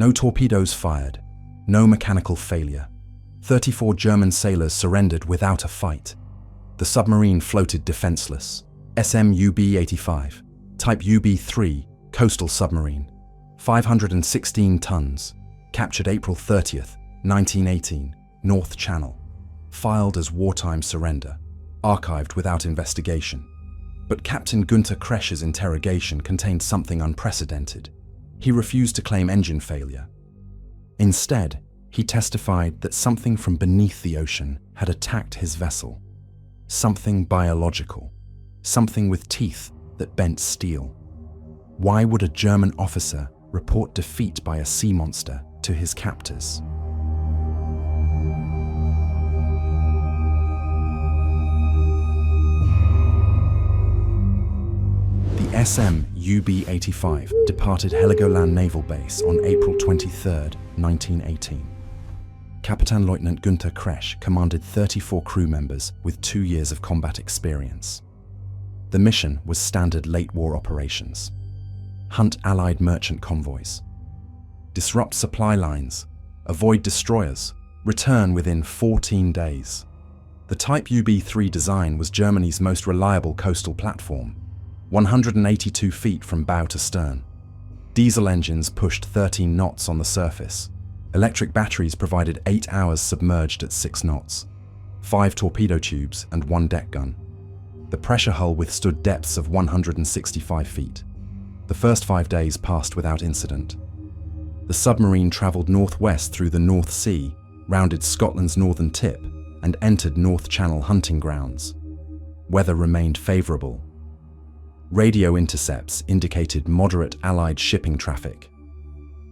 No torpedoes fired. No mechanical failure. 34 German sailors surrendered without a fight. The submarine floated defenseless. SMUB-85, Type UB-3, coastal submarine. 516 tons. Captured April 30th, 1918, North Channel. Filed as wartime surrender. Archived without investigation. But Captain Günther Krech's interrogation contained something unprecedented. He refused to claim engine failure. Instead, he testified that something from beneath the ocean had attacked his vessel. Something biological. Something with teeth that bent steel. Why would a German officer report defeat by a sea monster to his captors? The SMUB-85 departed Heligoland Naval Base on April 23, 1918. Captain Lieutenant Günther Krech commanded 34 crew members with 2 years of combat experience. The mission was standard late-war operations. Hunt Allied merchant convoys. Disrupt supply lines. Avoid destroyers. Return within 14 days. The Type UB-3 design was Germany's most reliable coastal platform, 182 feet from bow to stern. Diesel engines pushed 13 knots on the surface. Electric batteries provided 8 hours submerged at 6 knots. 5 torpedo tubes and 1 deck gun. The pressure hull withstood depths of 165 feet. The first 5 days passed without incident. The submarine travelled northwest through the North Sea, rounded Scotland's northern tip, and entered North Channel hunting grounds. Weather remained favourable. Radio intercepts indicated moderate Allied shipping traffic.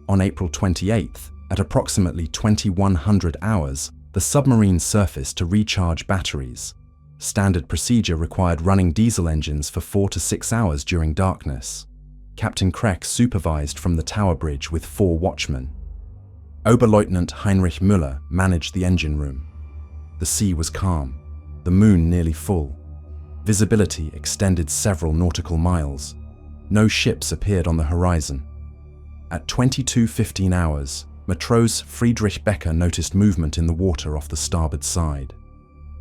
On April 28th, at approximately 2100 hours, the submarine surfaced to recharge batteries. Standard procedure required running diesel engines for 4 to 6 hours during darkness. Captain Krech supervised from the tower bridge with 4 watchmen. Oberleutnant Heinrich Müller managed the engine room. The sea was calm, the moon nearly full. Visibility extended several nautical miles. No ships appeared on the horizon. At 22:15 hours, Matrose Friedrich Becker noticed movement in the water off the starboard side.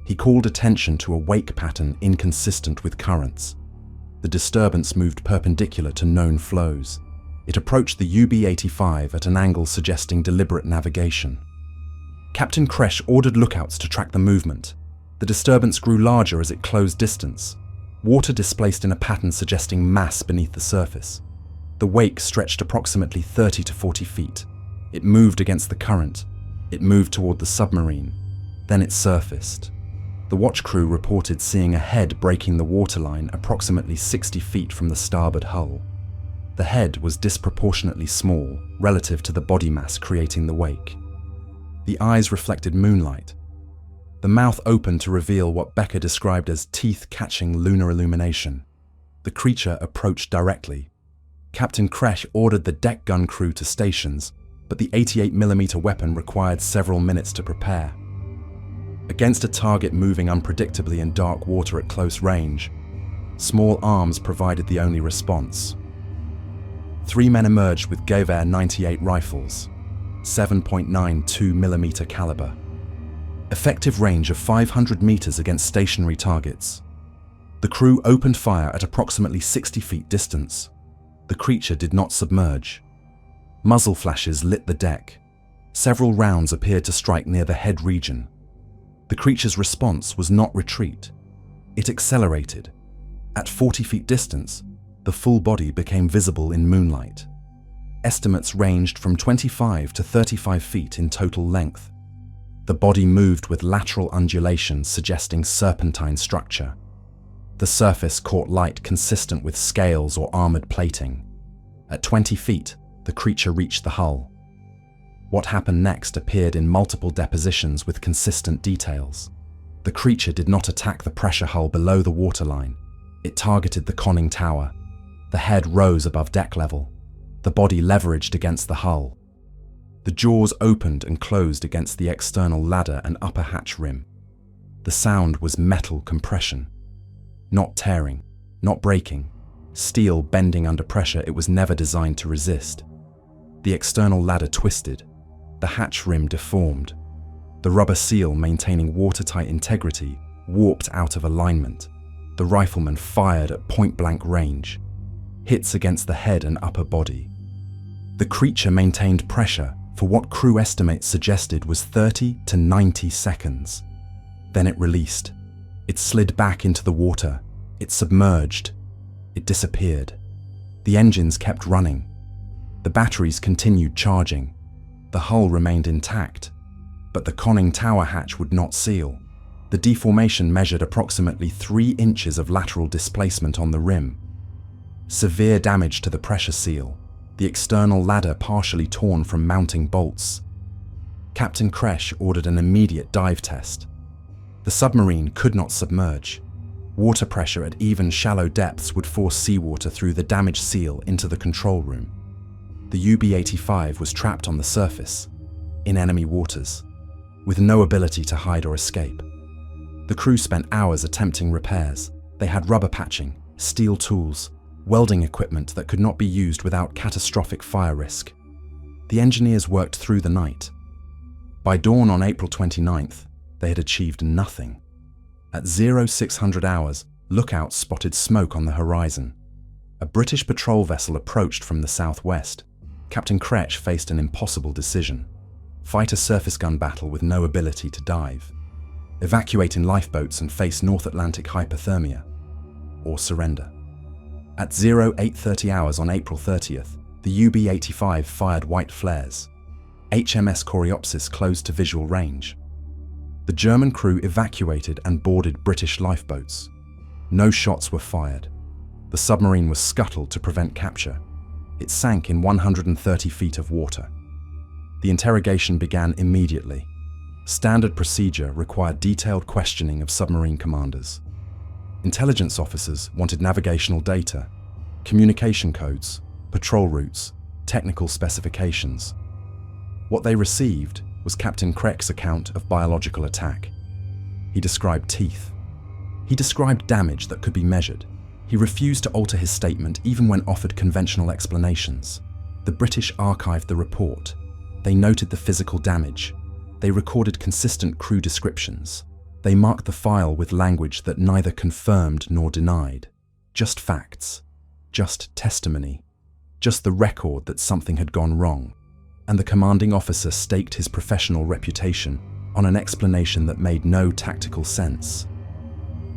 He called attention to a wake pattern inconsistent with currents. The disturbance moved perpendicular to known flows. It approached the UB-85 at an angle suggesting deliberate navigation. Captain Krech ordered lookouts to track the movement. The disturbance grew larger as it closed distance. Water displaced in a pattern suggesting mass beneath the surface. The wake stretched approximately 30 to 40 feet. It moved against the current. It moved toward the submarine. Then it surfaced. The watch crew reported seeing a head breaking the waterline approximately 60 feet from the starboard hull. The head was disproportionately small relative to the body mass creating the wake. The eyes reflected moonlight. The mouth opened to reveal what Becker described as teeth-catching lunar illumination. The creature approached directly. Captain Krech ordered the deck gun crew to stations, but the 88mm weapon required several minutes to prepare. Against a target moving unpredictably in dark water at close range, small arms provided the only response. 3 men emerged with Gewehr 98 rifles, 7.92mm caliber. Effective range of 500 meters against stationary targets. The crew opened fire at approximately 60 feet distance. The creature did not submerge. Muzzle flashes lit the deck. Several rounds appeared to strike near the head region. The creature's response was not retreat. It accelerated. At 40 feet distance, the full body became visible in moonlight. Estimates ranged from 25 to 35 feet in total length. The body moved with lateral undulations suggesting serpentine structure. The surface caught light consistent with scales or armored plating. At 20 feet, the creature reached the hull. What happened next appeared in multiple depositions with consistent details. The creature did not attack the pressure hull below the waterline. It targeted the conning tower. The head rose above deck level. The body leveraged against the hull. The jaws opened and closed against the external ladder and upper hatch rim. The sound was metal compression. Not tearing, not breaking. Steel bending under pressure it was never designed to resist. The external ladder twisted, the hatch rim deformed. The rubber seal, maintaining watertight integrity, warped out of alignment. The rifleman fired at point-blank range, hits against the head and upper body. The creature maintained pressure for what crew estimates suggested was 30 to 90 seconds. Then it released. It slid back into the water. It submerged. It disappeared. The engines kept running. The batteries continued charging. The hull remained intact, but the conning tower hatch would not seal. The deformation measured approximately 3 inches of lateral displacement on the rim. Severe damage to the pressure seal, the external ladder partially torn from mounting bolts. Captain Krech ordered an immediate dive test. The submarine could not submerge. Water pressure at even shallow depths would force seawater through the damaged seal into the control room. The UB-85 was trapped on the surface, in enemy waters, with no ability to hide or escape. The crew spent hours attempting repairs. They had rubber patching, steel tools, welding equipment that could not be used without catastrophic fire risk. The engineers worked through the night. By dawn on April 29th, they had achieved nothing. At 0600 hours, lookouts spotted smoke on the horizon. A British patrol vessel approached from the southwest. Captain Krech faced an impossible decision: fight a surface gun battle with no ability to dive, evacuate in lifeboats and face North Atlantic hypothermia, or surrender. At 0830 hours on April 30th, the UB-85 fired white flares. HMS Coreopsis closed to visual range. The German crew evacuated and boarded British lifeboats. No shots were fired. The submarine was scuttled to prevent capture. It sank in 130 feet of water. The interrogation began immediately. Standard procedure required detailed questioning of submarine commanders. Intelligence officers wanted navigational data, communication codes, patrol routes, technical specifications. What they received was Captain Krech's account of biological attack. He described teeth. He described damage that could be measured. He refused to alter his statement even when offered conventional explanations. The British archived the report. They noted the physical damage. They recorded consistent crew descriptions. They marked the file with language that neither confirmed nor denied. Just facts. Just testimony. Just the record that something had gone wrong. And the commanding officer staked his professional reputation on an explanation that made no tactical sense.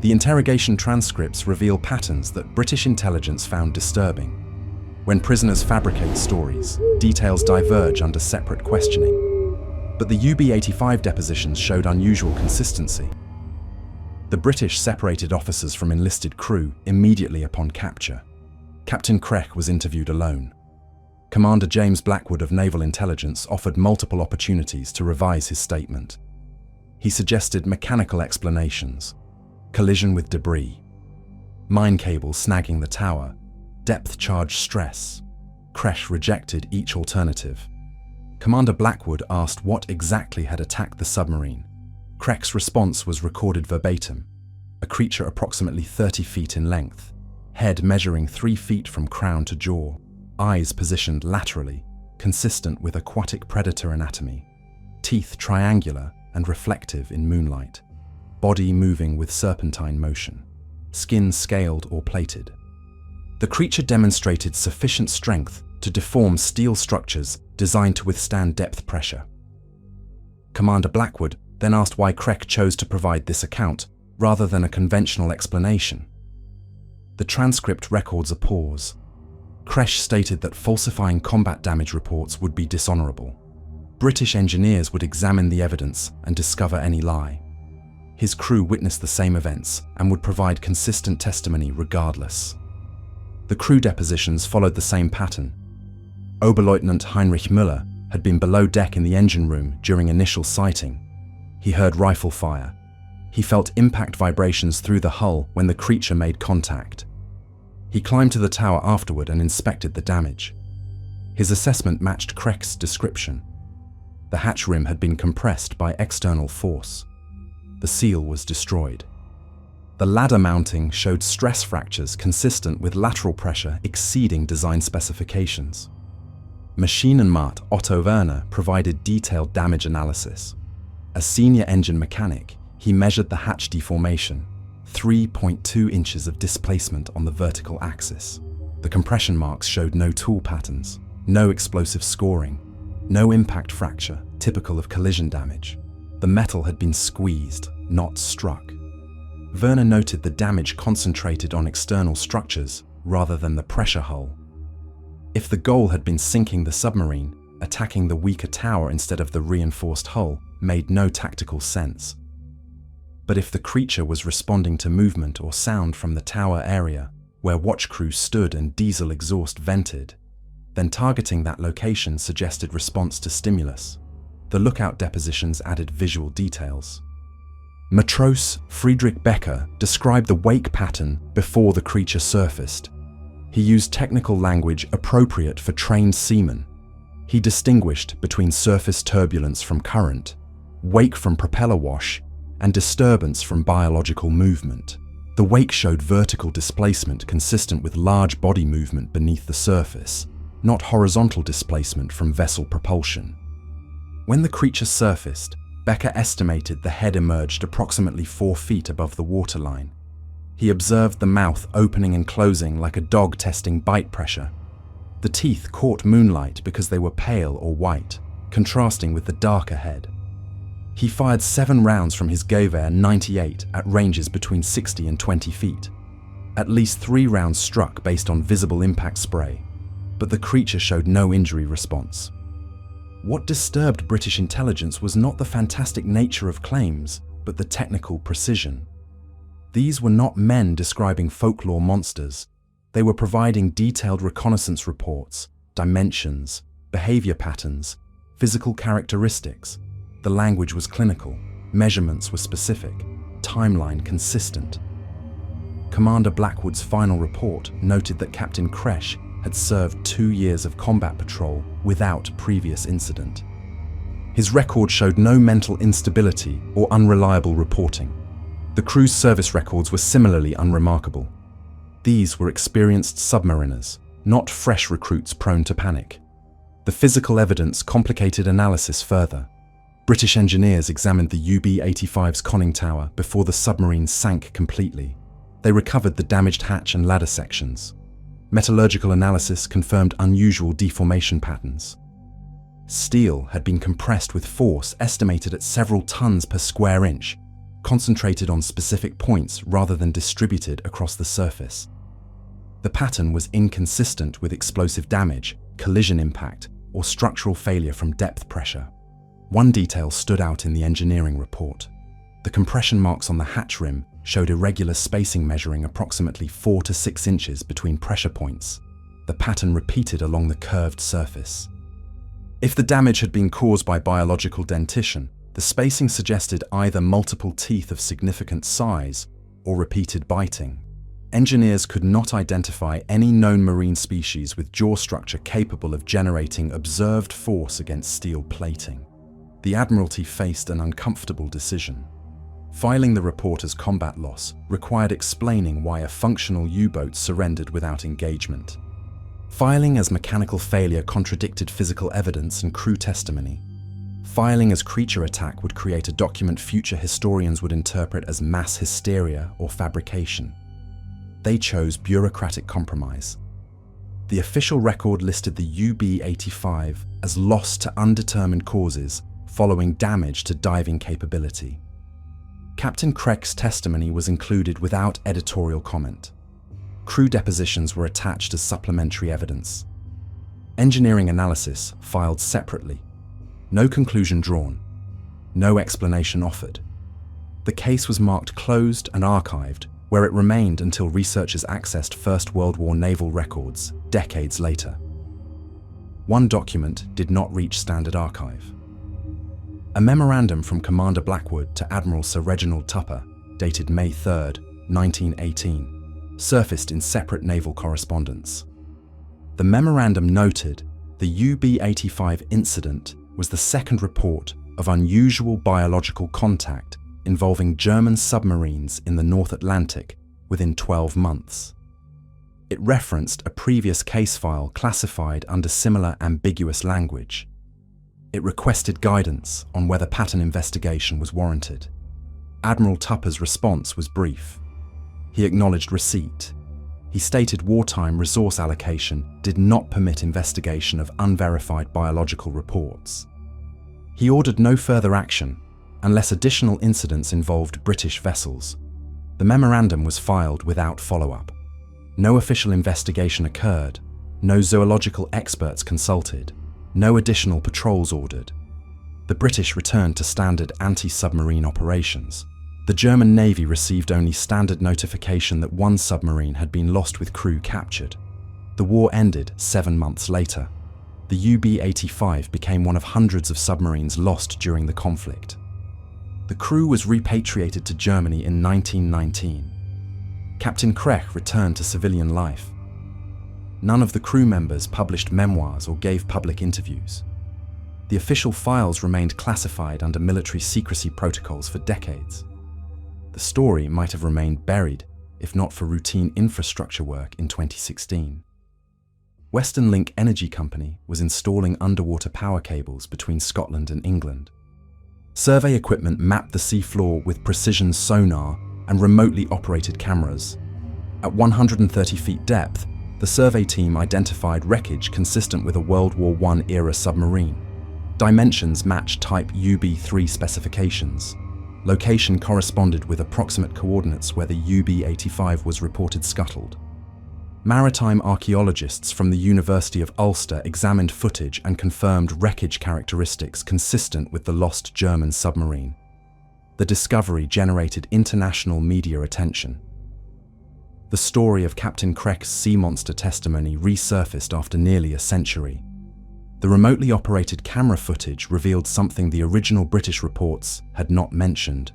The interrogation transcripts reveal patterns that British intelligence found disturbing. When prisoners fabricate stories, details diverge under separate questioning. But the UB-85 depositions showed unusual consistency. The British separated officers from enlisted crew immediately upon capture. Captain Krech was interviewed alone. Commander James Blackwood of Naval Intelligence offered multiple opportunities to revise his statement. He suggested mechanical explanations: collision with debris, mine cable snagging the tower, depth charge stress. Krech rejected each alternative. Commander Blackwood asked what exactly had attacked the submarine. Krech's response was recorded verbatim: a creature approximately 30 feet in length, head measuring 3 feet from crown to jaw, eyes positioned laterally, consistent with aquatic predator anatomy, teeth triangular and reflective in moonlight, body moving with serpentine motion, skin scaled or plated. The creature demonstrated sufficient strength to deform steel structures designed to withstand depth pressure. Commander Blackwood then asked why Krech chose to provide this account rather than a conventional explanation. The transcript records a pause. Krech stated that falsifying combat damage reports would be dishonorable. British engineers would examine the evidence and discover any lie. His crew witnessed the same events and would provide consistent testimony regardless. The crew depositions followed the same pattern. Oberleutnant Heinrich Müller had been below deck in the engine room during initial sighting. He heard rifle fire. He felt impact vibrations through the hull when the creature made contact. He climbed to the tower afterward and inspected the damage. His assessment matched Krech's description. The hatch rim had been compressed by external force. The seal was destroyed. The ladder mounting showed stress fractures consistent with lateral pressure exceeding design specifications. Maschinenmat Otto Werner provided detailed damage analysis. As senior engine mechanic, he measured the hatch deformation, 3.2 inches of displacement on the vertical axis. The compression marks showed no tool patterns, no explosive scoring, no impact fracture, typical of collision damage. The metal had been squeezed, not struck. Werner noted the damage concentrated on external structures rather than the pressure hull. If the goal had been sinking the submarine, attacking the weaker tower instead of the reinforced hull made no tactical sense. But if the creature was responding to movement or sound from the tower area, where watch crews stood and diesel exhaust vented, then targeting that location suggested response to stimulus. The lookout depositions added visual details. Matros Friedrich Becker described the wake pattern before the creature surfaced. He used technical language appropriate for trained seamen. He distinguished between surface turbulence from current, wake from propeller wash, and disturbance from biological movement. The wake showed vertical displacement consistent with large body movement beneath the surface, not horizontal displacement from vessel propulsion. When the creature surfaced, Becker estimated the head emerged approximately 4 feet above the waterline. He observed the mouth opening and closing like a dog testing bite pressure. The teeth caught moonlight because they were pale or white, contrasting with the darker head. He fired 7 rounds from his Gewehr 98 at ranges between 60 and 20 feet. At least 3 rounds struck based on visible impact spray, but the creature showed no injury response. What disturbed British intelligence was not the fantastic nature of claims, but the technical precision. These were not men describing folklore monsters. They were providing detailed reconnaissance reports, dimensions, behavior patterns, physical characteristics. The language was clinical, measurements were specific, timeline consistent. Commander Blackwood's final report noted that Captain Krech had served 2 years of combat patrol without previous incident. His record showed no mental instability or unreliable reporting. The crew's service records were similarly unremarkable. These were experienced submariners, not fresh recruits prone to panic. The physical evidence complicated analysis further. British engineers examined the UB-85's conning tower before the submarine sank completely. They recovered the damaged hatch and ladder sections. Metallurgical analysis confirmed unusual deformation patterns. Steel had been compressed with force estimated at several tons per square inch, concentrated on specific points rather than distributed across the surface. The pattern was inconsistent with explosive damage, collision impact, or structural failure from depth pressure. One detail stood out in the engineering report. The compression marks on the hatch rim showed irregular spacing measuring approximately 4 to 6 inches between pressure points. The pattern repeated along the curved surface. If the damage had been caused by biological dentition, the spacing suggested either multiple teeth of significant size or repeated biting. Engineers could not identify any known marine species with jaw structure capable of generating observed force against steel plating. The Admiralty faced an uncomfortable decision. Filing the report as combat loss required explaining why a functional U-boat surrendered without engagement. Filing as mechanical failure contradicted physical evidence and crew testimony. Filing as creature attack would create a document future historians would interpret as mass hysteria or fabrication. They chose bureaucratic compromise. The official record listed the UB-85 as lost to undetermined causes following damage to diving capability. Captain Krech's testimony was included without editorial comment. Crew depositions were attached as supplementary evidence. Engineering analysis filed separately. No conclusion drawn. No explanation offered. The case was marked closed and archived, where it remained until researchers accessed First World War naval records decades later. One document did not reach standard archive. A memorandum from Commander Blackwood to Admiral Sir Reginald Tupper, dated May 3, 1918, surfaced in separate naval correspondence. The memorandum noted the UB-85 incident was the second report of unusual biological contact involving German submarines in the North Atlantic within 12 months. It referenced a previous case file classified under similar ambiguous language. It requested guidance on whether pattern investigation was warranted. Admiral Tupper's response was brief. He acknowledged receipt. He stated wartime resource allocation did not permit investigation of unverified biological reports. He ordered no further action unless additional incidents involved British vessels. The memorandum was filed without follow-up. No official investigation occurred, no zoological experts consulted, no additional patrols ordered. The British returned to standard anti-submarine operations. The German Navy received only standard notification that one submarine had been lost with crew captured. The war ended 7 months later. The UB-85 became one of hundreds of submarines lost during the conflict. The crew was repatriated to Germany in 1919. Captain Krech returned to civilian life. None of the crew members published memoirs or gave public interviews. The official files remained classified under military secrecy protocols for decades. The story might have remained buried if not for routine infrastructure work in 2016. Western Link Energy Company was installing underwater power cables between Scotland and England. Survey equipment mapped the seafloor with precision sonar and remotely operated cameras. At 130 feet depth, the survey team identified wreckage consistent with a World War I-era submarine. Dimensions matched Type UB-3 specifications. Location corresponded with approximate coordinates where the UB-85 was reported scuttled. Maritime archaeologists from the University of Ulster examined footage and confirmed wreckage characteristics consistent with the lost German submarine. The discovery generated international media attention. The story of Captain Krech's sea monster testimony resurfaced after nearly a century. The remotely operated camera footage revealed something the original British reports had not mentioned.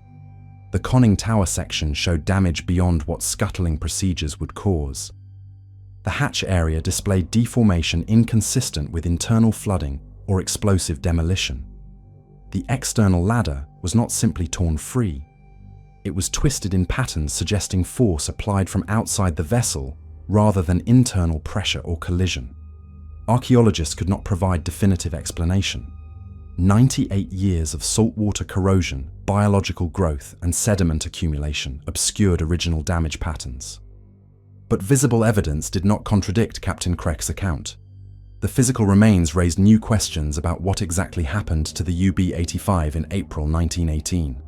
The conning tower section showed damage beyond what scuttling procedures would cause. The hatch area displayed deformation inconsistent with internal flooding or explosive demolition. The external ladder was not simply torn free. It was twisted in patterns suggesting force applied from outside the vessel rather than internal pressure or collision. Archaeologists could not provide definitive explanation. 98 years of saltwater corrosion, biological growth, and sediment accumulation obscured original damage patterns. But visible evidence did not contradict Captain Krech's account. The physical remains raised new questions about what exactly happened to the UB-85 in April 1918.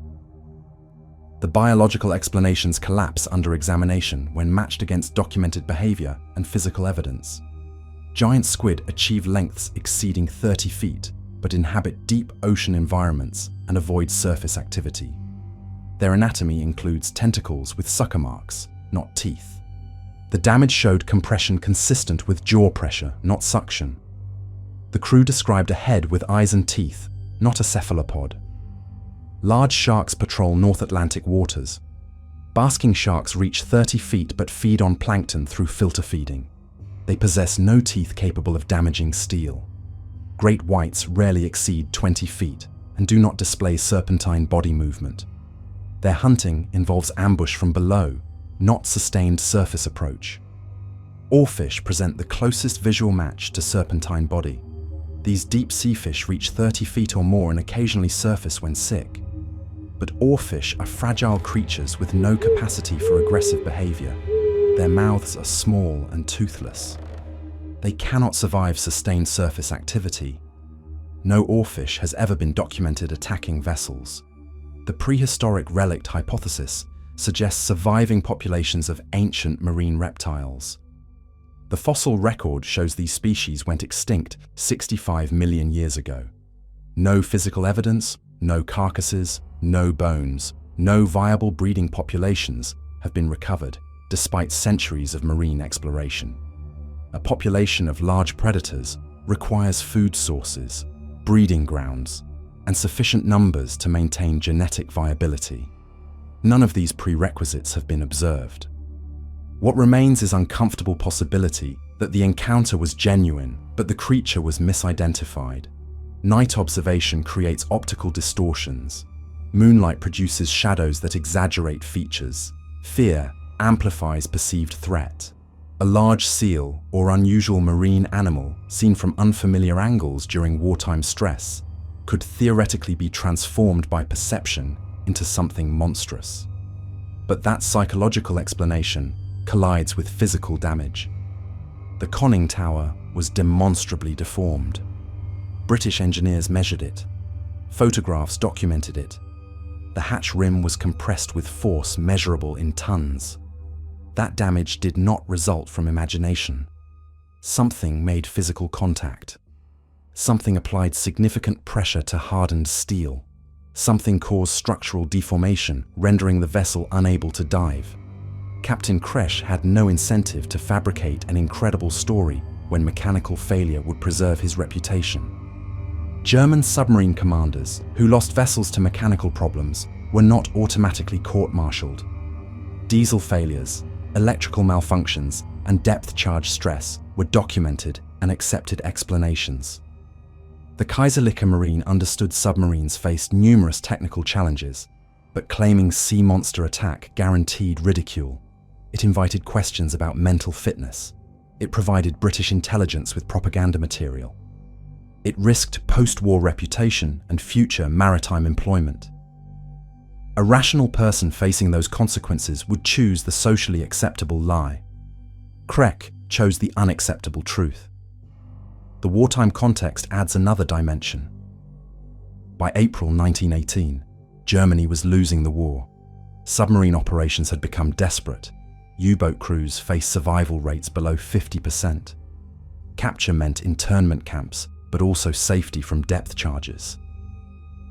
The biological explanations collapse under examination when matched against documented behavior and physical evidence. Giant squid achieve lengths exceeding 30 feet, but inhabit deep ocean environments and avoid surface activity. Their anatomy includes tentacles with sucker marks, not teeth. The damage showed compression consistent with jaw pressure, not suction. The crew described a head with eyes and teeth, not a cephalopod. Large sharks patrol North Atlantic waters. Basking sharks reach 30 feet but feed on plankton through filter feeding. They possess no teeth capable of damaging steel. Great whites rarely exceed 20 feet and do not display serpentine body movement. Their hunting involves ambush from below, not sustained surface approach. Oarfish present the closest visual match to serpentine body. These deep sea fish reach 30 feet or more and occasionally surface when sick. But oarfish are fragile creatures with no capacity for aggressive behavior. Their mouths are small and toothless. They cannot survive sustained surface activity. No oarfish has ever been documented attacking vessels. The prehistoric relict hypothesis suggests surviving populations of ancient marine reptiles. The fossil record shows these species went extinct 65 million years ago. No physical evidence, no carcasses, no bones, no viable breeding populations have been recovered, despite centuries of marine exploration. A population of large predators requires food sources, breeding grounds, and sufficient numbers to maintain genetic viability. None of these prerequisites have been observed. What remains is uncomfortable possibility that the encounter was genuine, but the creature was misidentified. Night observation creates optical distortions. Moonlight produces shadows that exaggerate features. Fear amplifies perceived threat. A large seal or unusual marine animal seen from unfamiliar angles during wartime stress could theoretically be transformed by perception into something monstrous. But that psychological explanation collides with physical damage. The conning tower was demonstrably deformed. British engineers measured it. Photographs documented it. The hatch rim was compressed with force measurable in tons. That damage did not result from imagination. Something made physical contact. Something applied significant pressure to hardened steel. Something caused structural deformation, rendering the vessel unable to dive. Captain Krech had no incentive to fabricate an incredible story when mechanical failure would preserve his reputation. German submarine commanders who lost vessels to mechanical problems were not automatically court-martialed. Diesel failures, electrical malfunctions, and depth charge stress were documented and accepted explanations. The Kaiserliche Marine understood submarines faced numerous technical challenges, but claiming sea monster attack guaranteed ridicule. It invited questions about mental fitness. It provided British intelligence with propaganda material. It risked post-war reputation and future maritime employment. A rational person facing those consequences would choose the socially acceptable lie. Krech chose the unacceptable truth. The wartime context adds another dimension. By April 1918, Germany was losing the war. Submarine operations had become desperate. U-boat crews faced survival rates below 50%. Capture meant internment camps, but also safety from depth charges.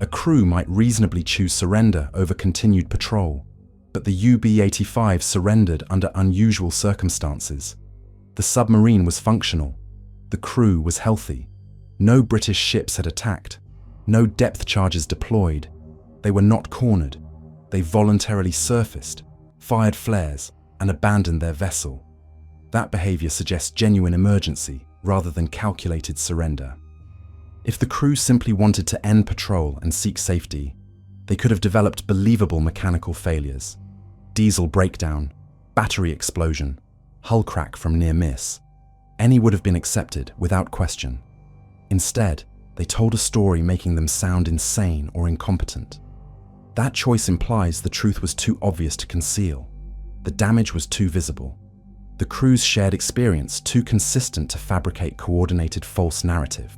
A crew might reasonably choose surrender over continued patrol, but the UB-85 surrendered under unusual circumstances. The submarine was functional. The crew was healthy. No British ships had attacked. No depth charges deployed. They were not cornered. They voluntarily surfaced, fired flares, and abandoned their vessel. That behavior suggests genuine emergency rather than calculated surrender. If the crew simply wanted to end patrol and seek safety, they could have developed believable mechanical failures. Diesel breakdown, battery explosion, hull crack from near miss. Any would have been accepted without question. Instead, they told a story making them sound insane or incompetent. That choice implies the truth was too obvious to conceal. The damage was too visible. The crew's shared experience too consistent to fabricate coordinated false narrative.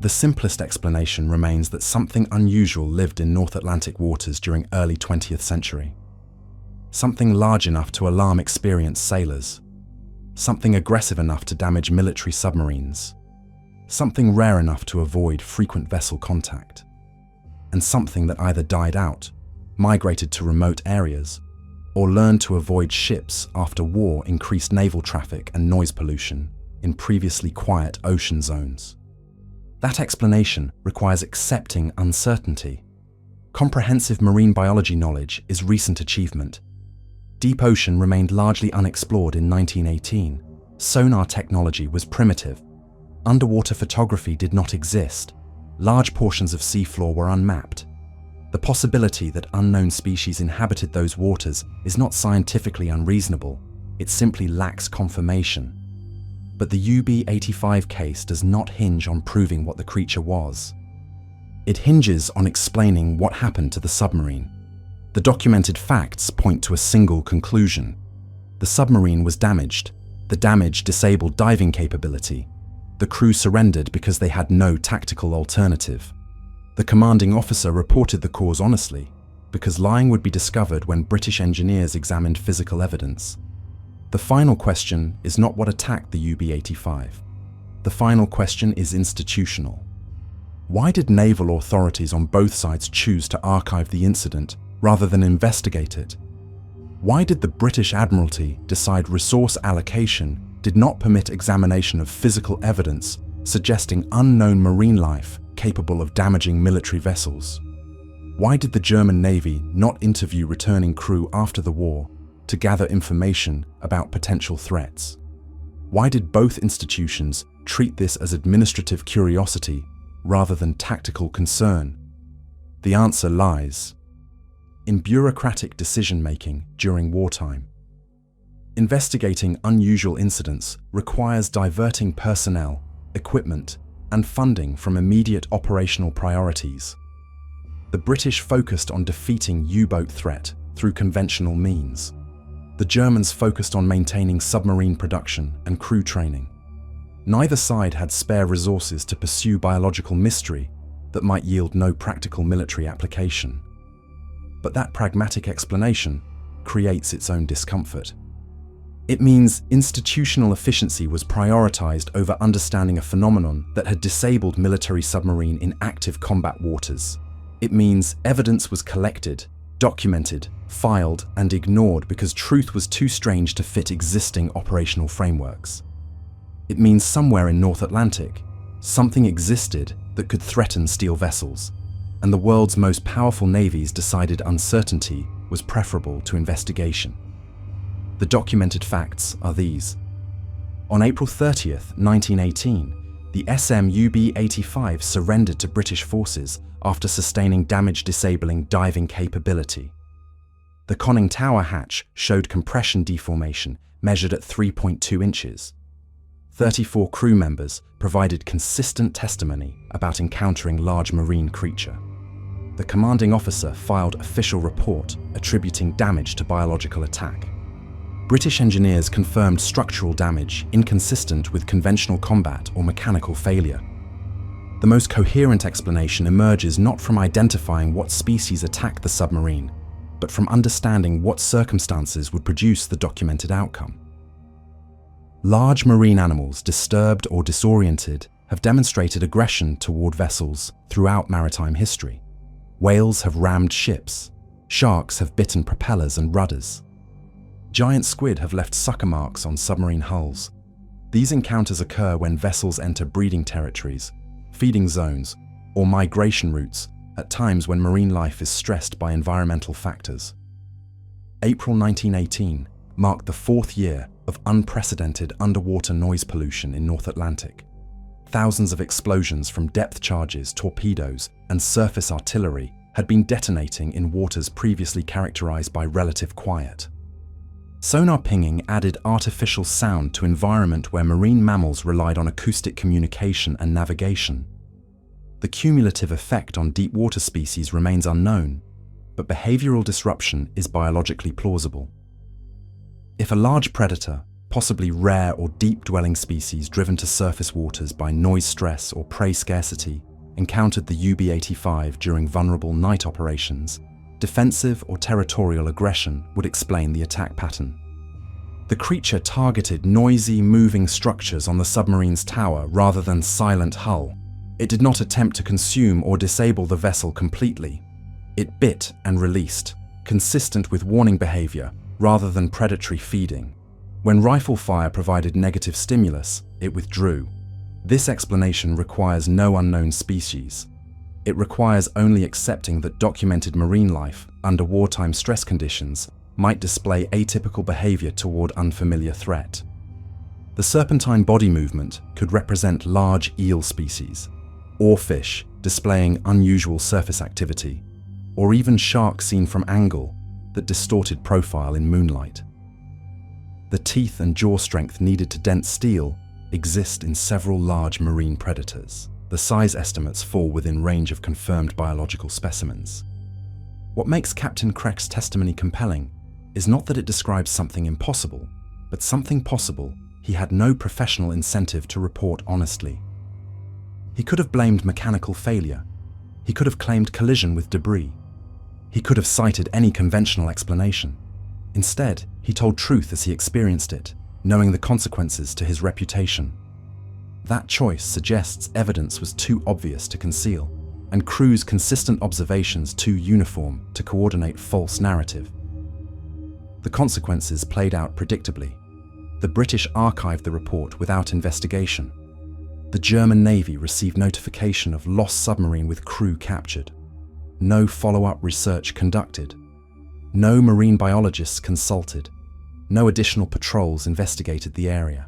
The simplest explanation remains that something unusual lived in North Atlantic waters during early 20th century. Something large enough to alarm experienced sailors. Something aggressive enough to damage military submarines. Something rare enough to avoid frequent vessel contact. And something that either died out, migrated to remote areas, or learned to avoid ships after war increased naval traffic and noise pollution in previously quiet ocean zones. That explanation requires accepting uncertainty. Comprehensive marine biology knowledge is recent achievement. Deep ocean remained largely unexplored in 1918. Sonar technology was primitive. Underwater photography did not exist. Large portions of seafloor were unmapped. The possibility that unknown species inhabited those waters is not scientifically unreasonable. It simply lacks confirmation. But the UB-85 case does not hinge on proving what the creature was. It hinges on explaining what happened to the submarine. The documented facts point to a single conclusion. The submarine was damaged. The damage disabled diving capability. The crew surrendered because they had no tactical alternative. The commanding officer reported the cause honestly, because lying would be discovered when British engineers examined physical evidence. The final question is not what attacked the UB-85. The final question is institutional. Why did naval authorities on both sides choose to archive the incident rather than investigate it? Why did the British Admiralty decide resource allocation did not permit examination of physical evidence suggesting unknown marine life capable of damaging military vessels? Why did the German Navy not interview returning crew after the war to gather information about potential threats? Why did both institutions treat this as administrative curiosity rather than tactical concern? The answer lies in bureaucratic decision-making during wartime. Investigating unusual incidents requires diverting personnel, equipment, and funding from immediate operational priorities. The British focused on defeating U-boat threat through conventional means. The Germans focused on maintaining submarine production and crew training. Neither side had spare resources to pursue biological mystery that might yield no practical military application. But that pragmatic explanation creates its own discomfort. It means institutional efficiency was prioritized over understanding a phenomenon that had disabled military submarine in active combat waters. It means evidence was collected, documented, filed, and ignored because truth was too strange to fit existing operational frameworks. It means somewhere in North Atlantic, something existed that could threaten steel vessels, and the world's most powerful navies decided uncertainty was preferable to investigation. The documented facts are these. On April 30th, 1918, the SM-UB-85 surrendered to British forces after sustaining damage-disabling diving capability. The conning tower hatch showed compression deformation measured at 3.2 inches. 34 crew members provided consistent testimony about encountering large marine creature. The commanding officer filed official report attributing damage to biological attack. British engineers confirmed structural damage inconsistent with conventional combat or mechanical failure. The most coherent explanation emerges not from identifying what species attacked the submarine, but from understanding what circumstances would produce the documented outcome. Large marine animals, disturbed or disoriented, have demonstrated aggression toward vessels throughout maritime history. Whales have rammed ships. Sharks have bitten propellers and rudders. Giant squid have left sucker marks on submarine hulls. These encounters occur when vessels enter breeding territories, feeding zones, or migration routes at times when marine life is stressed by environmental factors. April 1918 marked the 4th year of unprecedented underwater noise pollution in North Atlantic. Thousands of explosions from depth charges, torpedoes, and surface artillery had been detonating in waters previously characterized by relative quiet. Sonar pinging added artificial sound to environment where marine mammals relied on acoustic communication and navigation. The cumulative effect on deep water species remains unknown, but behavioral disruption is biologically plausible. If a large predator, possibly rare or deep-dwelling species driven to surface waters by noise stress or prey scarcity, encountered the UB-85 during vulnerable night operations, defensive or territorial aggression would explain the attack pattern. The creature targeted noisy, moving structures on the submarine's tower rather than silent hull. It did not attempt to consume or disable the vessel completely. It bit and released, consistent with warning behavior rather than predatory feeding. When rifle fire provided negative stimulus, it withdrew. This explanation requires no unknown species. It requires only accepting that documented marine life, under wartime stress conditions, might display atypical behavior toward unfamiliar threat. The serpentine body movement could represent large eel species, oarfish displaying unusual surface activity, or even sharks seen from angle that distorted profile in moonlight. The teeth and jaw strength needed to dent steel exist in several large marine predators. The size estimates fall within range of confirmed biological specimens. What makes Captain Krech's testimony compelling is not that it describes something impossible, but something possible he had no professional incentive to report honestly. He could have blamed mechanical failure. He could have claimed collision with debris. He could have cited any conventional explanation. Instead, he told truth as he experienced it, knowing the consequences to his reputation. That choice suggests evidence was too obvious to conceal, and crews' consistent observations too uniform to coordinate false narrative. The consequences played out predictably. The British archived the report without investigation. The German Navy received notification of lost submarine with crew captured. No follow-up research conducted. No marine biologists consulted. No additional patrols investigated the area.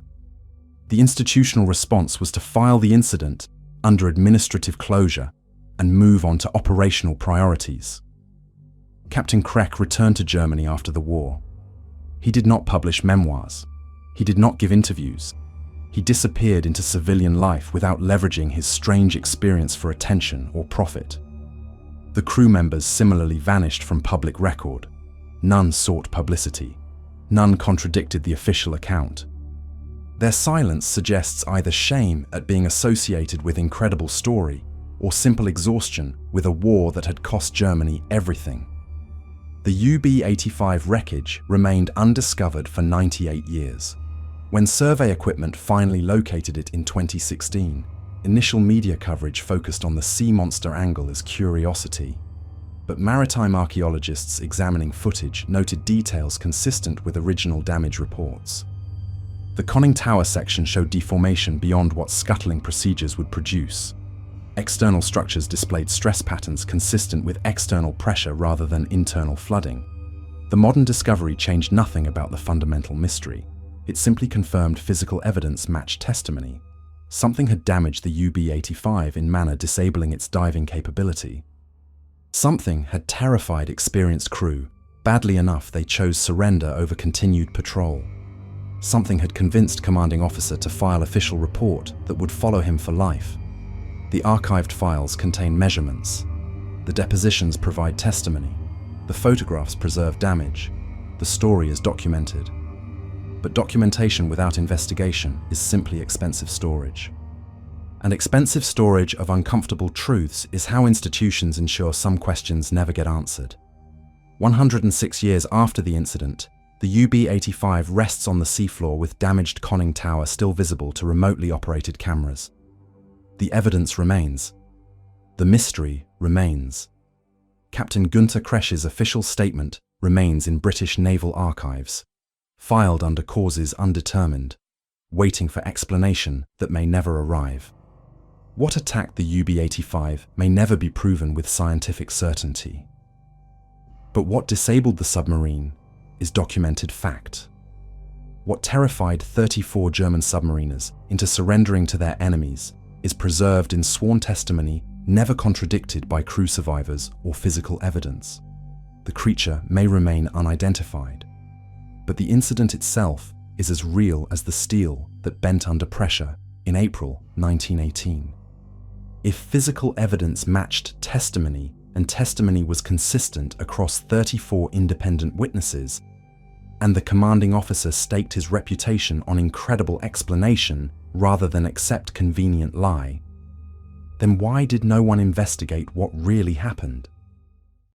The institutional response was to file the incident under administrative closure and move on to operational priorities. Captain Krech returned to Germany after the war. He did not publish memoirs. He did not give interviews. He disappeared into civilian life without leveraging his strange experience for attention or profit. The crew members similarly vanished from public record. None sought publicity. None contradicted the official account. Their silence suggests either shame at being associated with an incredible story or simple exhaustion with a war that had cost Germany everything. The UB-85 wreckage remained undiscovered for 98 years. When survey equipment finally located it in 2016, initial media coverage focused on the sea monster angle as curiosity. But maritime archaeologists examining footage noted details consistent with original damage reports. The conning tower section showed deformation beyond what scuttling procedures would produce. External structures displayed stress patterns consistent with external pressure rather than internal flooding. The modern discovery changed nothing about the fundamental mystery. It simply confirmed physical evidence matched testimony. Something had damaged the UB-85 in manner disabling its diving capability. Something had terrified experienced crew, badly enough they chose surrender over continued patrol. Something had convinced commanding officer to file official report that would follow him for life. The archived files contain measurements. The depositions provide testimony. The photographs preserve damage. The story is documented. But documentation without investigation is simply expensive storage. And expensive storage of uncomfortable truths is how institutions ensure some questions never get answered. 106 years after the incident, the UB-85 rests on the seafloor with damaged conning tower still visible to remotely operated cameras. The evidence remains. The mystery remains. Captain Günther Krech's official statement remains in British naval archives, filed under causes undetermined, waiting for explanation that may never arrive. What attacked the UB-85 may never be proven with scientific certainty. But what disabled the submarine is documented fact. What terrified 34 German submariners into surrendering to their enemies is preserved in sworn testimony never contradicted by crew survivors or physical evidence. The creature may remain unidentified, but the incident itself is as real as the steel that bent under pressure in April 1918. If physical evidence matched testimony and testimony was consistent across 34 independent witnesses, and the commanding officer staked his reputation on incredible explanation rather than accept convenient lie, then why did no one investigate what really happened?